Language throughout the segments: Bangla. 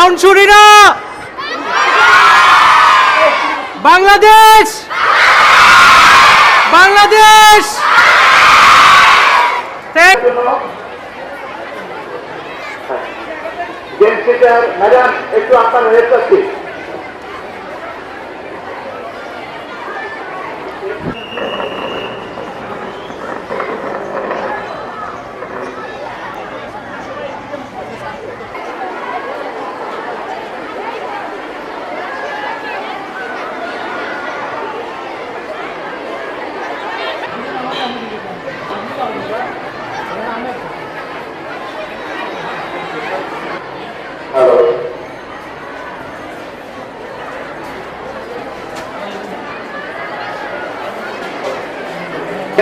ডাউনসুরিরা বাংলাদেশ বাংলাদেশ। ম্যাডাম একটু আপনার হেল্প চাচ্ছি।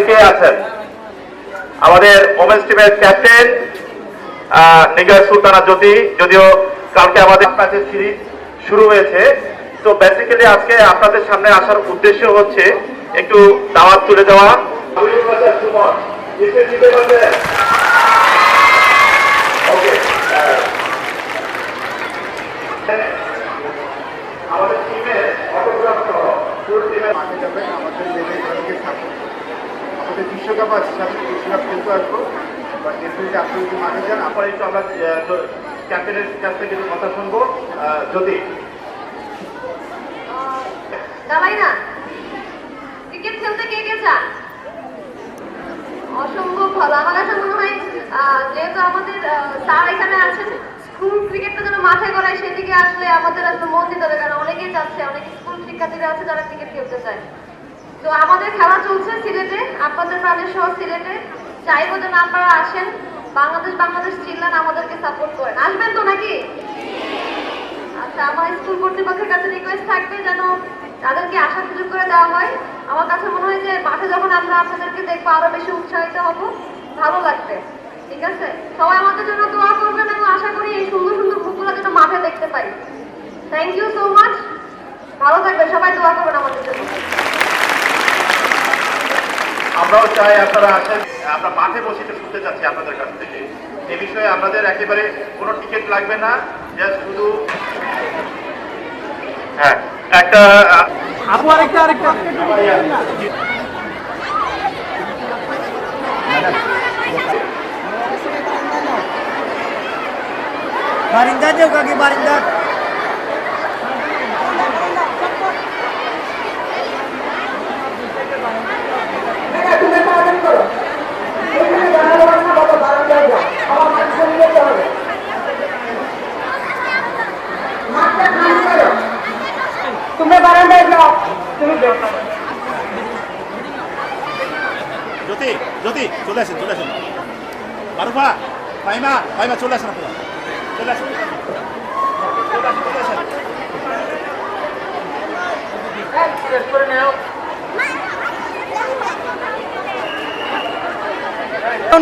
কে আছেন? আমাদের ওমেন্স টিমের ক্যাপ্টেন নিগার সুলতানা জ্যোতি, যদিও কালকে আমাদের ম্যাচের সিরিজ শুরু হয়েছে, তো বেসিক্যালি আজকে আপনাদের সামনে আসার উদ্দেশ্য হচ্ছে একটু দাওয়াত তুলে দেওয়া। আমাদের টিমের অটোগ্রাফ সহ ফুল টিমের মাঠে যাবে, আমাদের লেভেল থাকবে। আমাদের বিশ্বকাপ আছে, সাথে বিশ্বকাপ খেলতে আসবো, বা ডেফিনেটলি আপনি যদি মাঠে যান আপনার একটু আমরা ক্যাপ্টেনের কাছ থেকে কিছু কথা শুনবো। যদি দাঁড়াই না, ক্রিকেট খেলতে কে কে চান? অসম্ভব ভালো। আমার কাছে মনে হয় যেহেতু আমাদের স্যার এখানে আছেন, স্কুল ক্রিকেটটা যেন মাঠে করায় সেদিকে আসলে আমাদের আসলে মন দিতে হবে, কারণ অনেকেই যাচ্ছে, অনেক স্কুল শিক্ষার্থীরা আছে যারা ক্রিকেট খেলতে চায়। তো আমাদের খেলা চলছে সিলেটে, আপনাদের প্রাণের শহর সিলেটে। চাইবো যেন আপনারা আসেন, বাংলাদেশ বাংলাদেশ চিল্লান, আমাদেরকে সাপোর্ট করেন। আসবেন তো নাকি? আচ্ছা, আমার স্কুল কর্তৃপক্ষের কাছে রিকোয়েস্ট থাকবে যেন তাদেরকে আসার সুযোগ করে দেওয়া হয়। আমার কাছে মনে হয় যে মাঠে যখন আমরা আপনাদেরকে দেখবো আরো বেশি উৎসাহিত হব, ভালো লাগবে। ঠিক আছে, সবাই আমাদের জন্য দোয়া করবেন এবং আশা করি এই সুন্দর সুন্দর মুখগুলো যেন মাঠে দেখতে পাই। থ্যাংক ইউ সো মাচ, ভালো থাকবেন সবাই, দোয়া করবেন আমাদের জন্য। আমরাও চাই আপনারা আসেন, আমরা মাঠে বসে শুনতে চাচ্ছি আপনাদের কাছ থেকে। এ বিষয়ে আপনাদের একেবারে কোনো টিকিট লাগবে না, জাস্ট শুধু হ্যাঁ একটা আপু আরেকটা বারিন্দা দেও কাকি বারিন্দা। তোমরা বারান্দায় যাও, তুমি জ্যোতি জ্যোতি চলে আসেন মারুফা ফাইমা চলে আসেন, আপনারা চলে আসেন।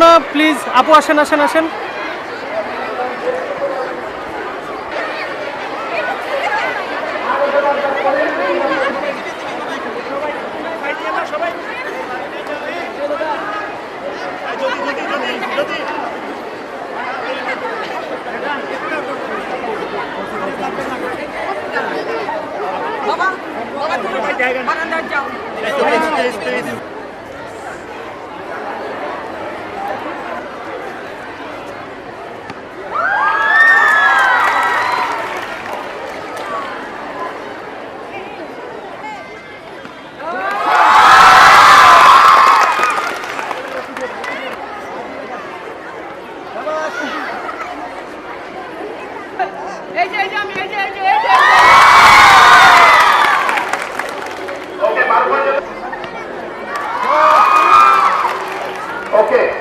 না প্লিজ আপু, আসেন।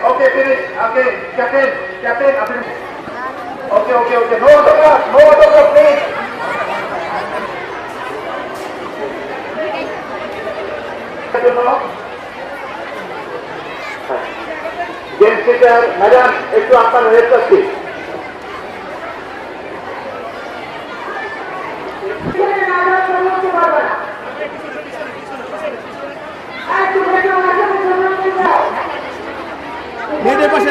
Okay, finish. Okay, Captain, আপনি Okay. No autograph, please. Game speaker madam একটু আপনার হেল্প চাচ্ছি। নেটের পাশে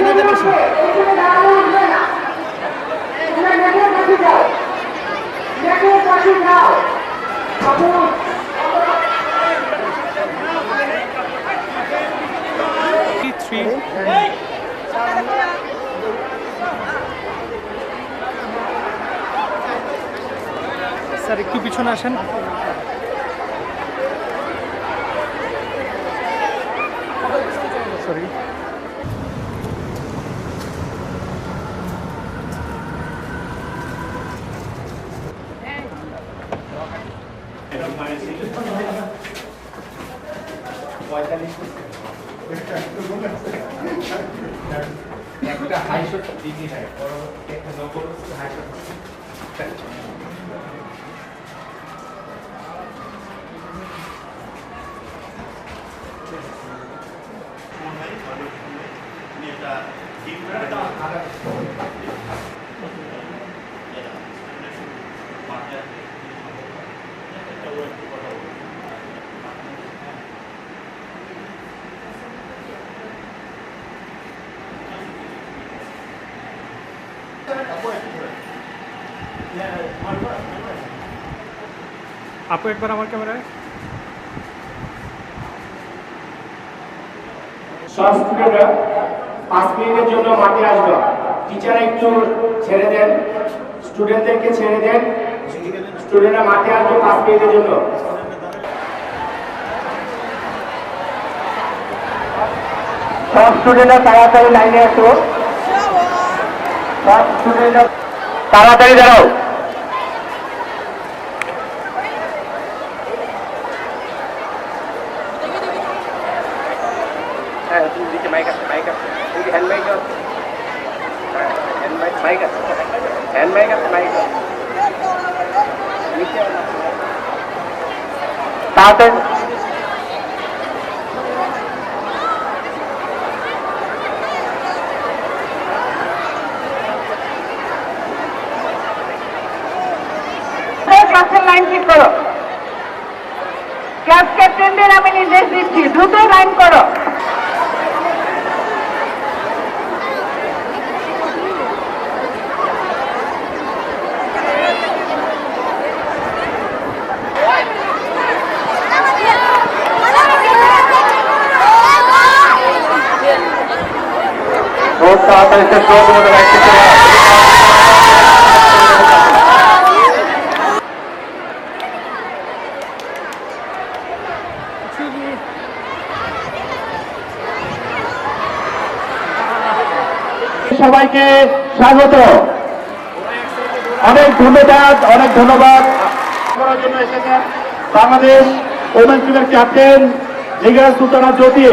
Three. স্যার একটু পিছনে আসেন। সরি। একটা হাই শট দিদি হয় পরবর্তী একটা নকল হাই শট আপু একবার আমার ক্যামেরায়। সব স্টুডেন্টরা 5 মিনিটের জন্য মাঠে আসবে। টিচার একটু ছেড়ে দেন, স্টুডেন্টদেরকে ছেড়ে দেন। স্টুডেন্টরা মাঠে আসবে 5 মিনিটের জন্য। সব স্টুডেন্টরা তাড়াতাড়ি লাইনে আসো। সব স্টুডেন্টরা তাড়াতাড়ি দাঁড়াও। হ্যাঁ, তুমি দিকে মাইক আছে, মাইক আছে, এই হ্যান্ড মাইক আছে, হ্যান্ড মাইক, মাইক আছে, হ্যান্ড মাইক আছে, মাইক আছে। তাড়াতাড়ি ক্লাসের লাইন ঠিক করো। ক্লাস ক্যাপ্টেনদের আমি নির্দেশ দিচ্ছি, দ্রুত লাইন করো। बहुत ताड़ाताड़ी से स्लो मोड में एक्टिव करें। সবাইকে স্বাগত, অনেক ধন্যবাদ, অনেক ধন্যবাদ করার জন্য এসেছেন বাংলাদেশ ওমেন্স টিমের ক্যাপ্টেন নিগার সুলতানা জ্যোতি,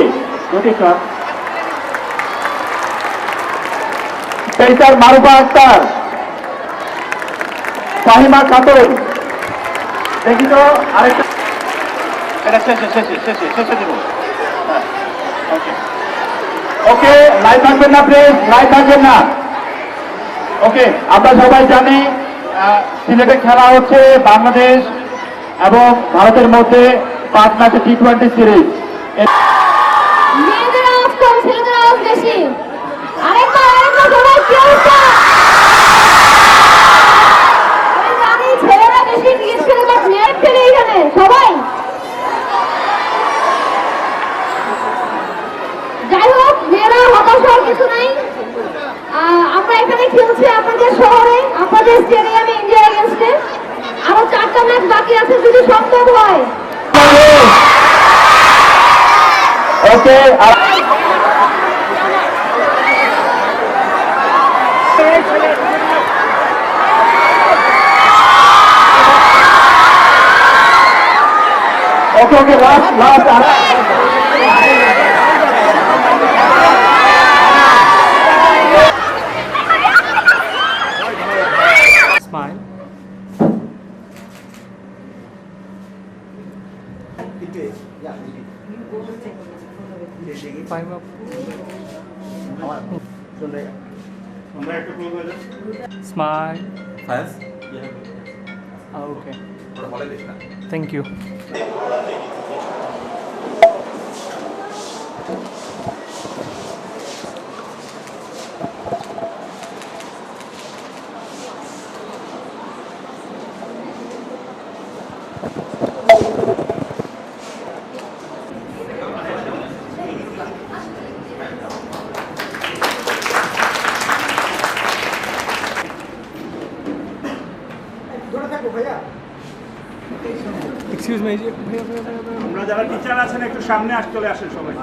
পেসার মারুফা আক্তার, ফাহিমা খাতুন। দেখি তো আরেকটা, এটা শেষে দিব। ওকে, লাইভ থাকবেন না প্লিজ, লাইভ থাকবেন না। ওকে, আমরা সবাই জানি সিলেটে খেলা হচ্ছে বাংলাদেশ এবং ভারতের মধ্যে 5 ম্যাচের T20 সিরিজ। মেয়েদের আওয়াজ কম, ছেলেদের আওয়াজ বেশি। আরেকবার সবাই কি অবস্থা? আমি জানি ছেলেরা বেশি ক্রিকেট খেলে, বাট মেয়েরা খেলে এখানে সবাই। যাই হোক, মেয়েরা হতাশ হওয়ার কিছু নাই। আমরা এখানে খেলছি আপনাদের শহরে, আপনাদের স্টেডিয়ামে, ইন্ডিয়া এগেইনস্টে। আরো 4টা ম্যাচ বাকি আছে, যদি সম্ভব হয়। Okay, okay, last smile. Five up. Smile. Okay, thank you. Excuse me আমরা যারা টিচার আছেন একটু সামনে চলে আসেন সবাই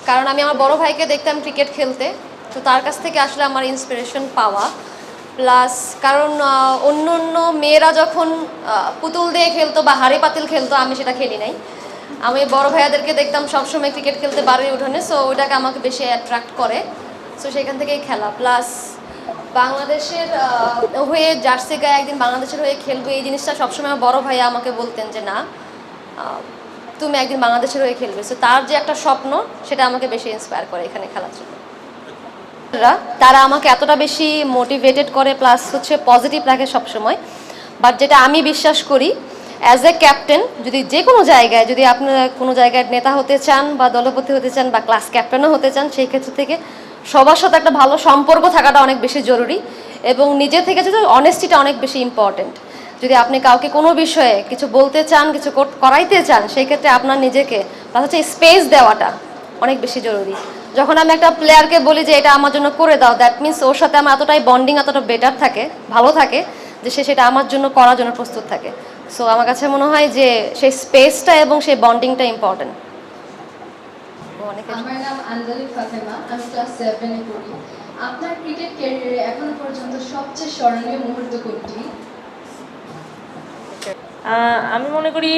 কারণ আমি আমার বড় ভাইকে দেখতাম ক্রিকেট খেলতে, তো তার কাছ থেকে আসলে আমার ইন্সপিরেশন পাওয়া। প্লাস কারণ অন্য অন্য মেয়েরা যখন পুতুল দিয়ে খেলতো বা হাড়ি পাতিল খেলতো, আমি সেটা খেলি নাই। আমি বড় ভাইয়াদেরকে দেখতাম সবসময় ক্রিকেট খেলতে বাড়ির উঠোনে, সো ওইটাকে আমাকে বেশি অ্যাট্রাক্ট করে। সো সেখান থেকেই খেলা। প্লাস বাংলাদেশের হয়ে জার্সি গায়ে একদিন বাংলাদেশের হয়ে খেলবো, এই জিনিসটা সবসময় আমার বড় ভাইয়া আমাকে বলতেন যে না, তুমি একদিন বাংলাদেশের হয়ে খেলবে। সো তার যে একটা স্বপ্ন, সেটা আমাকে বেশি ইন্সপায়ার করে এখানে খেলার জন্য। তারা আমাকে এতটা বেশি মোটিভেটেড করে, প্লাস হচ্ছে পজিটিভ রাখে সবসময়। বাট যেটা আমি বিশ্বাস করি, অ্যাজ এ ক্যাপ্টেন, যদি যে কোনো জায়গায়, যদি আপনারা কোনো জায়গায় নেতা হতে চান বা দলপতি হতে চান বা ক্লাস ক্যাপ্টেনও হতে চান, সেই ক্ষেত্র থেকে সবার সাথে একটা ভালো সম্পর্ক থাকাটা অনেক বেশি জরুরি। এবং নিজে থেকে যদি অনেস্টিটা অনেক বেশি ইম্পর্টেন্ট। যদি আপনি কাউকে কোনো বিষয়ে কিছু বলতে চান, কিছু করাইতে চান, সেই ক্ষেত্রে আপনার নিজেকে প্লাস হচ্ছে স্পেস দেওয়াটা অনেক বেশি জরুরি। যখন আমি একটা প্লেয়ারকে বলি যে এটা আমার জন্য করে দাও, দ্যাট মিনস ওর সাথে আমার এতটাই বন্ডিং এতটা বেটার থাকে, ভালো থাকে, যে সে সেটা আমার জন্য করার জন্য প্রস্তুত থাকে। সো আমার কাছে মনে হয় যে সেই স্পেসটা এবং সেই বন্ডিংটা ইম্পর্টেন্ট। আমার নাম আঞ্জলি ফাতেমা, আমি ক্লাস 7-এ পড়ি। আপনার ক্রিকেট ক্যারিয়ারে এখনো পর্যন্ত সবচেয়ে স্মরণীয় মুহূর্ত কোনটি? আমি মনে করি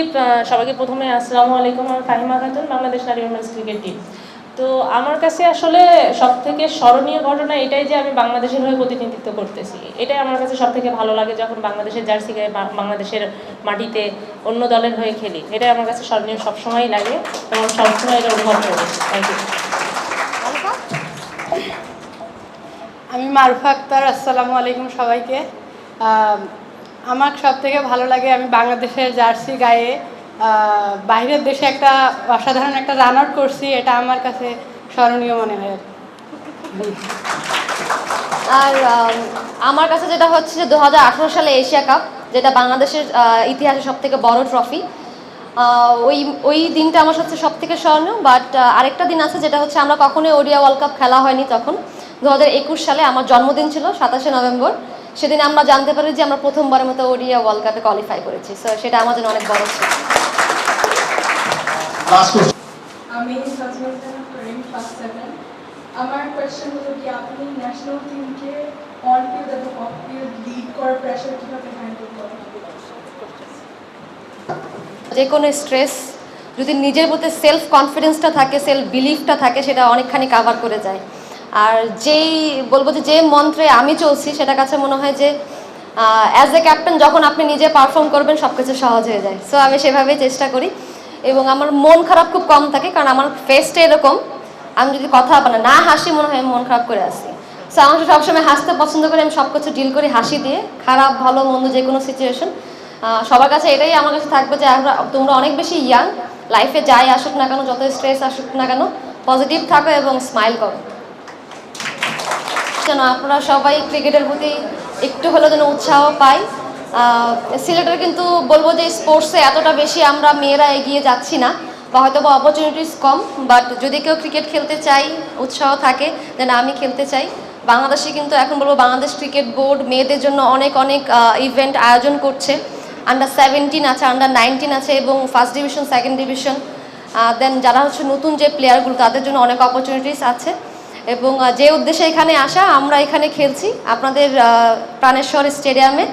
সবাইকে প্রথমে আসসালামু আলাইকুম, আমি ফাহিমা খাতুন, বাংলাদেশ নারী উইমেন্স ক্রিকেট টিম। তো আমার কাছে আসলে সবথেকে স্মরণীয় ঘটনা এটাই যে আমি বাংলাদেশের হয়ে প্রতিনিধিত্ব করতেছি। এটাই আমার কাছে সবথেকে ভালো লাগে, যখন বাংলাদেশের জার্সি গায়ে বাংলাদেশের মাটিতে অন্য দলের হয়ে খেলি। এটাই আমার কাছে স্মরণীয় সবসময়ই লাগে এবং সবসময় এটা অনুভব করি। Thank you. আমি মারুফা আক্তার, আসসালামু আলাইকুম সবাইকে। আমার সব থেকে ভালো লাগে আমি বাংলাদেশের জার্সি গায়ে বাইরের দেশে একটা অসাধারণ একটা রান আউট করছি, এটা আমার কাছে স্মরণীয় মনে হয়। আর আমার কাছে যেটা হচ্ছে যে 2018 সালে এশিয়া কাপ, যেটা বাংলাদেশের ইতিহাসে সব থেকে বড় ট্রফি, ওই দিনটা আমার সাথে সব থেকে স্মরণীয়। বাট আরেকটা দিন আছে যেটা হচ্ছে আমরা কখনোই ওডিয়া ওয়ার্ল্ড কাপ খেলা হয়নি তখন, 2021 সালে আমার জন্মদিন ছিল 27শে নভেম্বর। সেদিন আমরা জানতে পারি যে আমরা প্রথমবারের মতো ওডিয়া ওয়ার্ল্ড কাপে কোয়ালিফাই করেছি। সো সেটা আমার জন্য অনেক বড় ছিল। আমি ক্লাস 7। আমার কোয়েশ্চেন হলো কি, আপনি ন্যাশনাল টিমকে অন ফিল্ড এবং অফ ফিল্ড লিড করার প্রেশার কিভাবে হ্যান্ডেল করেন? যে কোনো স্ট্রেস যদি নিজের প্রতি সেলফ কনফিডেন্সটা থাকে, সেলফ বিলিফটা থাকে, সেটা অনেকখানি কাভার করে যায়। আর যেই বলবো যে মন্ত্রে আমি চলছি, সেটা কাছে মনে হয় যে অ্যাজ এ ক্যাপ্টেন যখন আপনি নিজে পারফর্ম করবেন, সব কিছু সহজ হয়ে যায়। সো আমি সেভাবেই চেষ্টা করি এবং আমার মন খারাপ খুব কম থাকে, কারণ আমার ফেসটা এরকম, আমি যদি কথা না হাসি, মনে হয় আমি মন খারাপ করে আসি। সো আমার সবসময় হাসতে পছন্দ করি, আমি সব কিছু ডিল করি হাসি দিয়ে, খারাপ ভালো মন্দ যে কোনো সিচুয়েশন। সবার কাছে এটাই আমার কাছে থাকবে যে তোমরা অনেক বেশি ইয়াং, লাইফে যাই আসুক না কেন, যত স্ট্রেস আসুক না কেন, পজিটিভ থাকো এবং স্মাইল করো। যেন আপনারা সবাই ক্রিকেটের প্রতি একটু হলেও যেন উৎসাহ পাই। সিলেটের কিন্তু বলবো যে স্পোর্টসে এতটা বেশি আমরা মেয়েরা এগিয়ে যাচ্ছি না, বা হয়তো বা অপরচুনিটিস কম। বাট যদি কেউ ক্রিকেট খেলতে চাই, উৎসাহ থাকে যেন আমি খেলতে চাই, বাংলাদেশে কিন্তু এখন বলবো বাংলাদেশ ক্রিকেট বোর্ড মেয়েদের জন্য অনেক ইভেন্ট আয়োজন করছে। আন্ডার 17 আছে, আন্ডার 19 আছে এবং ফার্স্ট ডিভিশন, সেকেন্ড ডিভিশন। দেন যারা হচ্ছে নতুন যে প্লেয়ারগুলো, তাদের জন্য অনেক অপরচুনিটিস আছে। এবং যে উদ্দেশ্যে এখানে আসা, আমরা এখানে খেলছি আপনাদের প্রাণেশ্বর স্টেডিয়ামে,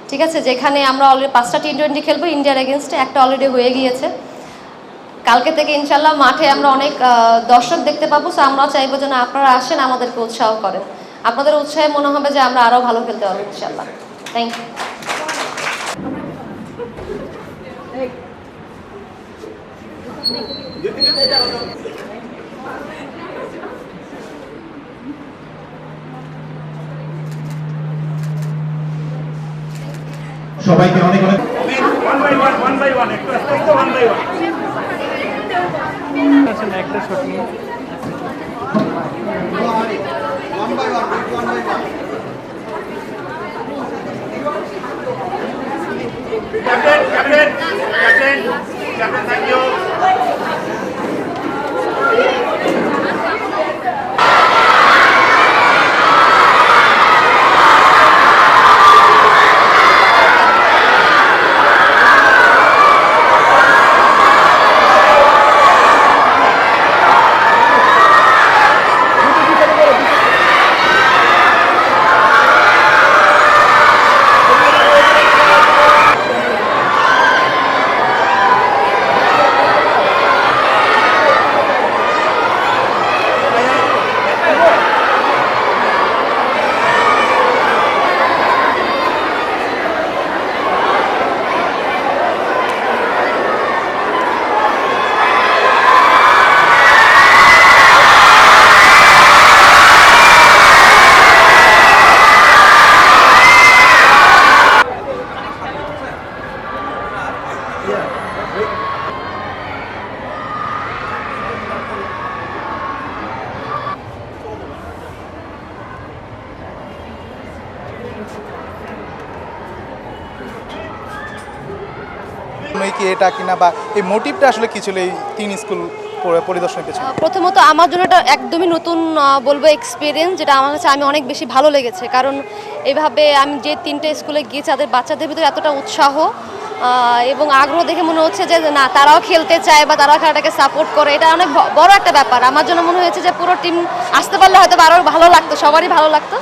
ঠিক আছে, যেখানে আমরা অলরেডি 5টা T20 খেলবো ইন্ডিয়ার এগেনস্টে, একটা অলরেডি হয়ে গিয়েছে। কালকে থেকে ইনশাল্লাহ মাঠে আমরা অনেক দর্শক দেখতে পাবো। সো আমরা চাইবো যেন আপনারা আসেন, আমাদেরকে উৎসাহ করেন। আপনাদের উৎসাহে মনে হবে যে আমরা আরও ভালো খেলতে পারবো ইনশাল্লাহ। Thank you. সবাইকে অনেক অনেক ওয়ান বাই ওয়ান একটু ওয়ান বাই ওয়ান। একটা শট নিয়ে captain captain captain captain thank you. কি এটা কিনা, বা এই মোটিভটা আসলে কি ছিল এই 3 স্কুল পরিদর্শনের পেছনে? প্রথমত আমার জন্য এটা একদমই নতুন বলবো এক্সপিরিয়েন্স, যেটা আমার কাছে আমি অনেক বেশি ভালো লেগেছে। কারণ এইভাবে আমি যে 3টে স্কুলে গিয়েছি তাদের বাচ্চাদের ভিতরে এতটা উৎসাহ এবং আগ্রহ দেখে মনে হচ্ছে যে না, তারাও খেলতে চায় বা তারাও খেলাটাকে সাপোর্ট করে। এটা অনেক বড় একটা ব্যাপার। আমার জন্য মনে হয়েছে যে পুরো টিম আসতে পারলে হয়তো আরও ভালো লাগতো, সবারই ভালো লাগতো।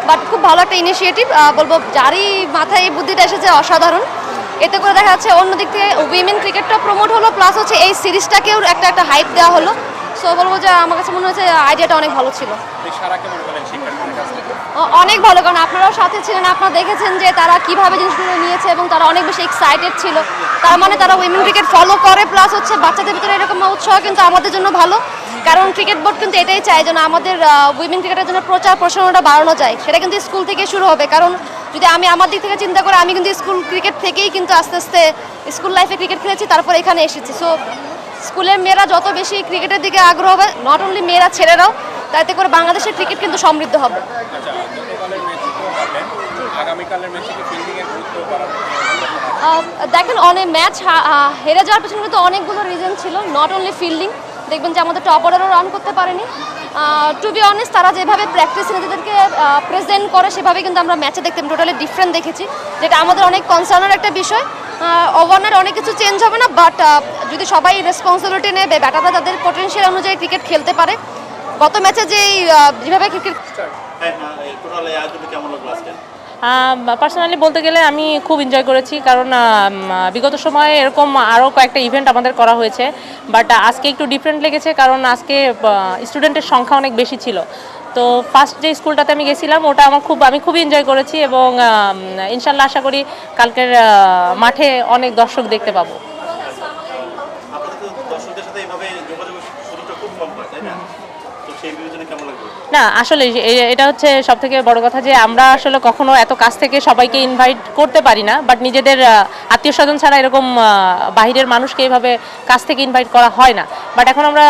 বাট খুব ভালো একটা ইনিশিয়েটিভ বলবো, যারই মাথায় এই বুদ্ধিটা এসেছে অসাধারণ। এতে করে দেখা যাচ্ছে অন্যদিক থেকে উইমেন ক্রিকেটটা প্রমোট হলো, প্লাস হচ্ছে এই সিরিজটাকেও একটা হাইপ দেওয়া হলো। সো বলবো যে আমার কাছে মনে হচ্ছে আইডিয়াটা অনেক ভালো ছিল। অনেক ভালো, কারণ আপনারাও সাথে ছিলেন, আপনারা দেখেছেন যে তারা কিভাবে জিনিসগুলো নিয়েছে এবং তারা অনেক বেশি এক্সাইটেড ছিল। তার মানে তারা উইমেন ক্রিকেট ফলো করে, প্লাস হচ্ছে বাচ্চাদের ভিতরে এরকম উৎসাহ কিন্তু আমাদের জন্য ভালো। কারণ ক্রিকেট বোর্ড কিন্তু এটাই চায় যেন আমাদের উইমেন ক্রিকেটের জন্য প্রচার প্রসারণটা বাড়ানো যায়। সেটা কিন্তু স্কুল থেকে শুরু হবে। কারণ যদি আমি আমার দিক থেকে চিন্তা করি, আমি কিন্তু স্কুল ক্রিকেট থেকেই কিন্তু আস্তে আস্তে স্কুল লাইফে ক্রিকেট খেলেছি, তারপর এখানে এসেছি। সো স্কুলের মেয়েরা যত বেশি ক্রিকেটের দিকে আগ্রহ হবে, নট অনলি মেয়েরা, ছেলেরাও, তাতে করে বাংলাদেশের ক্রিকেট কিন্তু সমৃদ্ধ হবে। দেখেন, অনেক ম্যাচ হেরে যাওয়ার পেছনে কিন্তু অনেকগুলো রিজন ছিল, নট অনলি ফিল্ডিং। দেখবেন যে আমাদের টপ অর্ডারও রান করতে পারেনি। টু বি অনেস্ট, তারা যেভাবে প্র্যাকটিসে নিজেদেরকে প্রেজেন্ট করে সেভাবে কিন্তু আমরা ম্যাচে দেখতে টোটালি ডিফারেন্ট দেখেছি, যেটা আমাদের অনেক কনসার্নের একটা বিষয়। ওভারনাইট অনেক কিছু চেঞ্জ হবে না, বাট যদি সবাই রেসপন্সিবিলিটি নেবে, ব্যাটাররা তাদের পোটেনশিয়াল অনুযায়ী ক্রিকেট খেলতে পারে। গত ম্যাচে যেভাবে ক্রিকেট পার্সোনালি বলতে গেলে আমি খুব এনজয় করেছি, কারণ বিগত সময়ে এরকম আরও কয়েকটা ইভেন্ট আমাদের করা হয়েছে, বাট আজকে একটু ডিফারেন্ট লেগেছে, কারণ আজকে স্টুডেন্টের সংখ্যা অনেক বেশি ছিল। তো ফার্স্ট যে স্কুলটাতে আমি গেছিলাম ওটা আমি খুবই এনজয় করেছি, এবং ইনশাল্লাহ আশা করি কালকের মাঠে অনেক দর্শক দেখতে পাবো। না, আসলে এটা হচ্ছে সব থেকে বড় কথা যে আমরা আসলে কখনো এত কাছ থেকে সবাইকে ইনভাইট করতে পারি না, বাট নিজেদের আত্মীয় স্বজন ছাড়া এরকম বাহিরের মানুষকে এইভাবে কাছ থেকে ইনভাইট করা হয় না। বাট এখন আমরা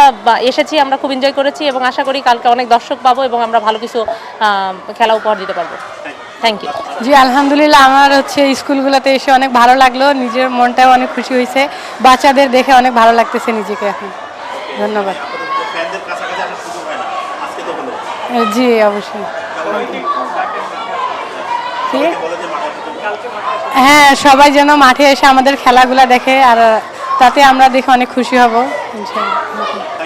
এসেছি, আমরা খুব এনজয় করেছি, এবং আশা করি কালকে অনেক দর্শক পাবো এবং আমরা ভালো কিছু খেলা উপহার দিতে পারবো। Thank you. জি, আলহামদুলিল্লাহ, আমার স্কুলগুলোতে এসে অনেক ভালো লাগলো, নিজের মনটাও অনেক খুশি হয়েছে, বাচ্চাদের দেখে অনেক ভালো লাগতেছে নিজেকে এখন। ধন্যবাদ। জি, অবশ্যই। হ্যাঁ, সবাই যেন মাঠে এসে আমাদের খেলাগুলা দেখে, আর তাতে আমরা দেখে অনেক খুশি হব ইনশাআল্লাহ।